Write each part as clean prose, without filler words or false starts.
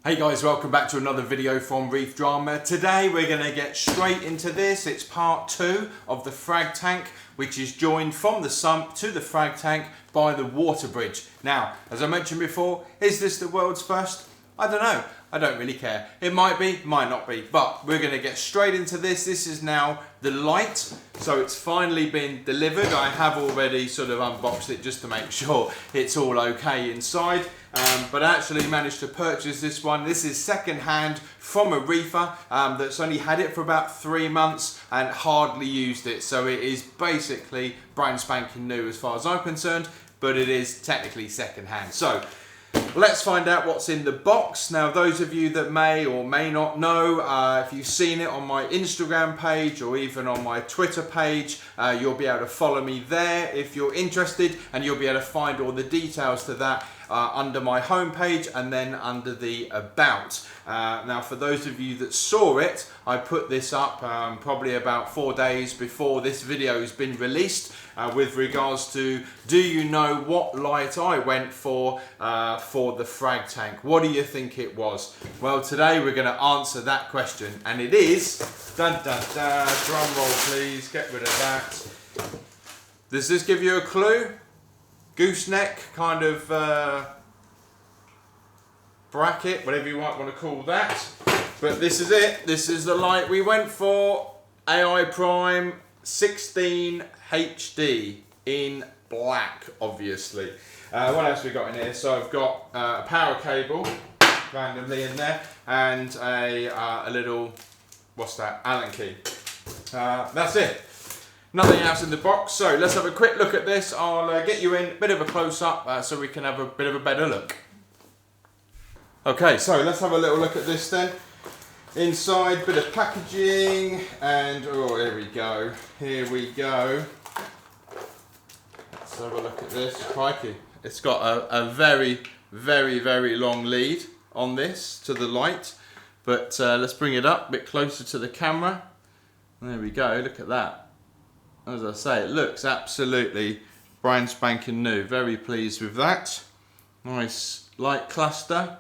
Hey guys, welcome back to another video from Reef Drama. Today we're going to get straight into this. It's part 2 of the frag tank, which is joined from the sump to the frag tank by the water bridge. Now, as I mentioned before, is this the world's first? I don't know. I don't really care. It might be, might not be, but we're going to get straight into this. This is now the light, so it's finally been delivered. I have already sort of unboxed it just to make sure it's all okay inside, but I actually managed to purchase this one. This is second hand from a reefer that's only had it for about 3 months and hardly used it, so it is basically brand spanking new as far as I'm concerned, but it is technically second hand. So let's find out what's in the box. Now, those of you that may or may not know, if you've seen it on my Instagram page or even on my Twitter page, you'll be able to follow me there if you're interested, and you'll be able to find all the details to that under my homepage and then under the About. Now, for those of you that saw it, I put this up probably about 4 days before this video has been released with regards to, do you know what light I went for the frag tank? What do you think it was? Well, today we're going to answer that question, and it is, dun dun dun, drum roll please, get rid of that. Does this give you a clue? Gooseneck kind of bracket, whatever you might want to call that. But this is it. This is the light we went for. AI Prime 16 HD in black, obviously. What else we got in here? So I've got a power cable randomly in there, and a little, what's that, Allen key. That's it. Nothing else in the box, so let's have a quick look at this. I'll get you in a bit of a close-up so we can have a bit of a better look. Okay, so let's have a little look at this then. Inside, bit of packaging, and oh, here we go. Here we go. Let's have a look at this. Crikey. It's got a very, very, very long lead on this to the light, but let's bring it up a bit closer to the camera. There we go, look at that. As I say, it looks absolutely brand spanking new. Very pleased with that. Nice light cluster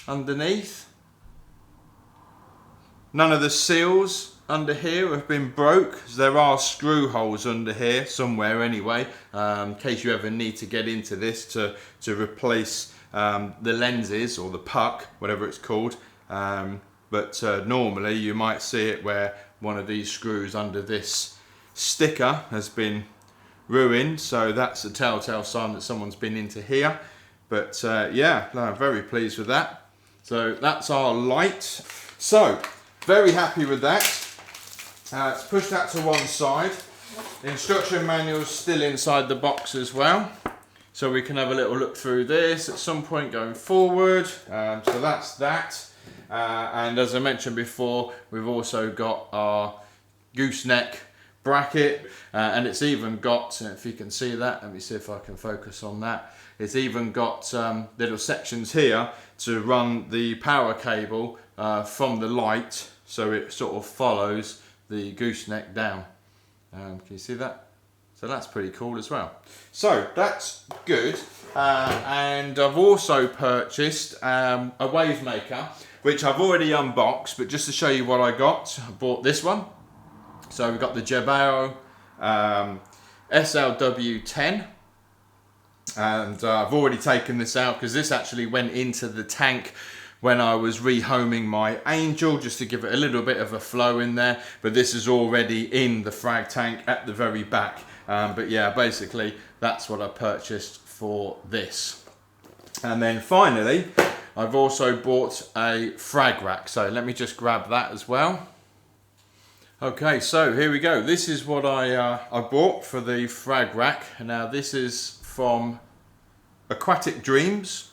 underneath. None of the seals under here have been broke. There are screw holes under here somewhere anyway, in case you ever need to get into this to replace the lenses or the puck, whatever it's called. But normally you might see it where one of these screws under this sticker has been ruined, so that's a telltale sign that someone's been into here. But yeah, no, I'm very pleased with that. So that's our light. So very happy with that. Let's push that to one side. The instruction manual's still inside the box as well, so we can have a little look through this at some point going forward. So that's that. And as I mentioned before, we've also got our gooseneck bracket, and it's even got, if you can see that, let me see if I can focus on that, it's even got little sections here to run the power cable from the light, so it sort of follows the gooseneck down. Can you see that? So that's pretty cool as well. So that's good. And I've also purchased a wavemaker, which I've already unboxed, but just to show you what I got, I bought this one. So we've got the Jabao SLW10, and I've already taken this out because this actually went into the tank when I was rehoming my Angel, just to give it a little bit of a flow in there, but this is already in the frag tank at the very back. But yeah, basically that's what I purchased for this. And then finally, I've also bought a frag rack, so let me just grab that as well. Okay, so here we go. This is what I bought for the frag rack. Now this is from Aquatic Dreams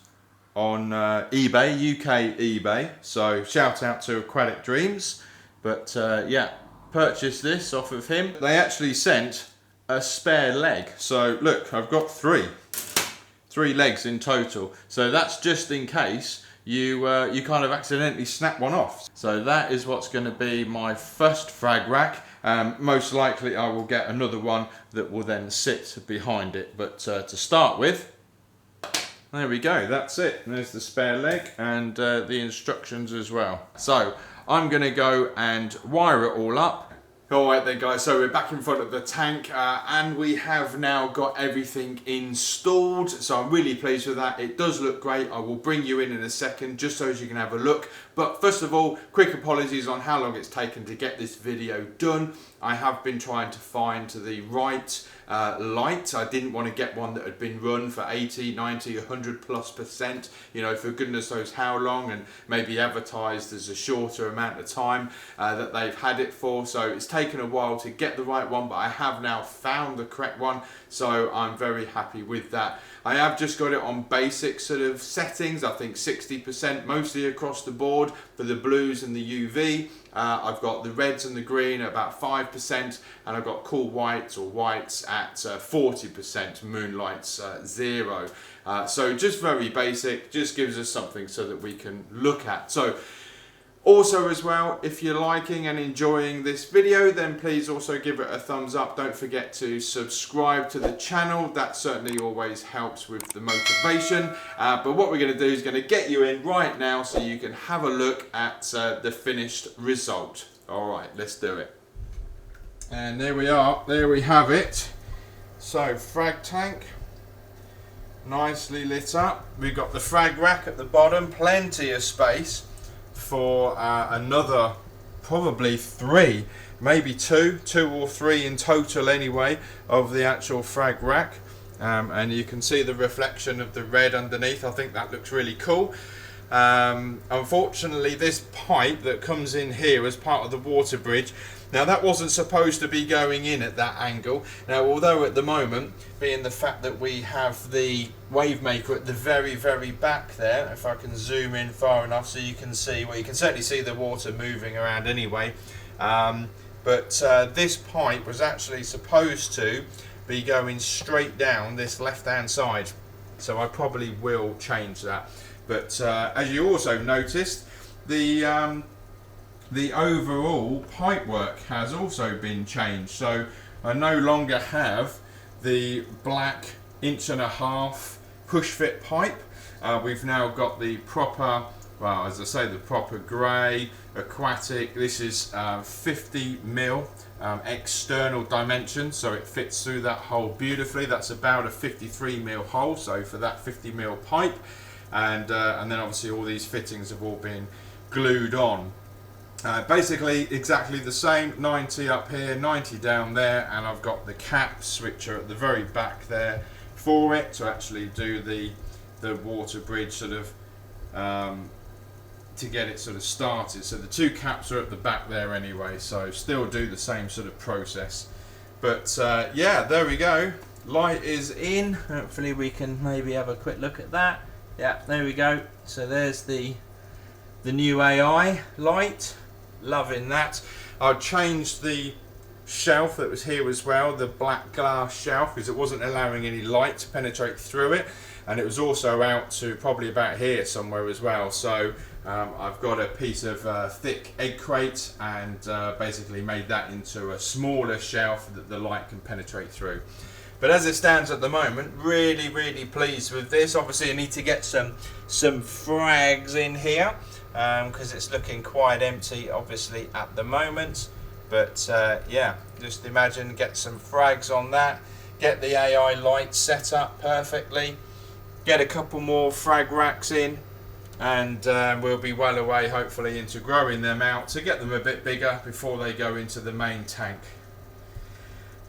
on eBay, UK eBay. So shout out to Aquatic Dreams. But yeah, purchased this off of him. They actually sent a spare leg. So look, I've got three legs in total. So that's just in case you kind of accidentally snap one off. So that is what's going to be my first frag rack. Most likely I will get another one that will then sit behind it. But to start with, There we go, that's it. There's the spare leg and the instructions as well. So I'm going to go and wire it all up. Alright then guys, so we're back in front of the tank and we have now got everything installed, so I'm really pleased with that. It does look great. I will bring you in a second just so as you can have a look, but first of all, quick apologies on how long it's taken to get this video done. I have been trying to find the right light. I didn't want to get one that had been run for 80, 90, 100+%, you know, for goodness knows how long, and maybe advertised as a shorter amount of time that they've had it for. So it's taken a while to get the right one, but I have now found the correct one, so I'm very happy with that. I have just got it on basic sort of settings, I think 60% mostly across the board for the blues and the UV. I've got the reds and the green at about 5%, and I've got cool whites or whites at 40%, moonlights 0. So just very basic, just gives us something so that we can look at. So also as well, if you're liking and enjoying this video, then please also give it a thumbs up. Don't forget to subscribe to the channel. That certainly always helps with the motivation. But what we're going to do is going to get you in right now so you can have a look at the finished result. All right, let's do it. And there we are. There we have it. So frag tank, nicely lit up. We've got the frag rack at the bottom, plenty of space for another probably 3, maybe 2 or 3 in total anyway of the actual frag rack, and you can see the reflection of the red underneath. I think that looks really cool. Unfortunately, this pipe that comes in here as part of the water bridge, now that wasn't supposed to be going in at that angle. Now although at the moment, being the fact that we have the wavemaker at the very back there, if I can zoom in far enough so you can see, well, you can certainly see the water moving around anyway, but this pipe was actually supposed to be going straight down this left hand side, so I probably will change that. But as you also noticed, the overall pipework has also been changed, so I no longer have the black 1.5" push fit pipe. We've now got the proper, well, as I say, the proper grey aquatic. This is 50mm external dimension, so it fits through that hole beautifully. That's about a 53mm hole, so for that 50mm pipe, and then obviously all these fittings have all been glued on. Basically exactly the same, 90 up here, 90 down there, and I've got the caps which are at the very back there for it to actually do the water bridge sort of to get it sort of started. So the 2 caps are at the back there anyway, so still do the same sort of process. But yeah, there we go. Light is in. Hopefully we can maybe have a quick look at that. Yeah, there we go. So there's the new AI light. Loving that. I've changed the shelf that was here as well, the black glass shelf, because it wasn't allowing any light to penetrate through it, and it was also out to probably about here somewhere as well. So I've got a piece of thick egg crate and basically made that into a smaller shelf that the light can penetrate through. But as it stands at the moment, really pleased with this. Obviously I need to get some frags in here, because it's looking quite empty obviously at the moment. But yeah, just imagine, get some frags on that, get the AI light set up perfectly, get a couple more frag racks in, and we'll be well away hopefully into growing them out to get them a bit bigger before they go into the main tank.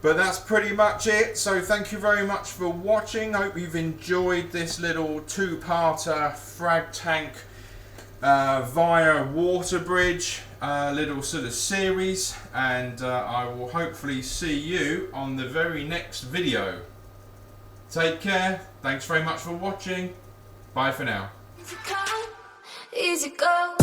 But that's pretty much it. So thank you very much for watching. Hope you've enjoyed this little 2-parter frag tank via water bridge little sort of series, and I will hopefully see you on the very next video. Take care. Thanks very much for watching. Bye for now. Easy go.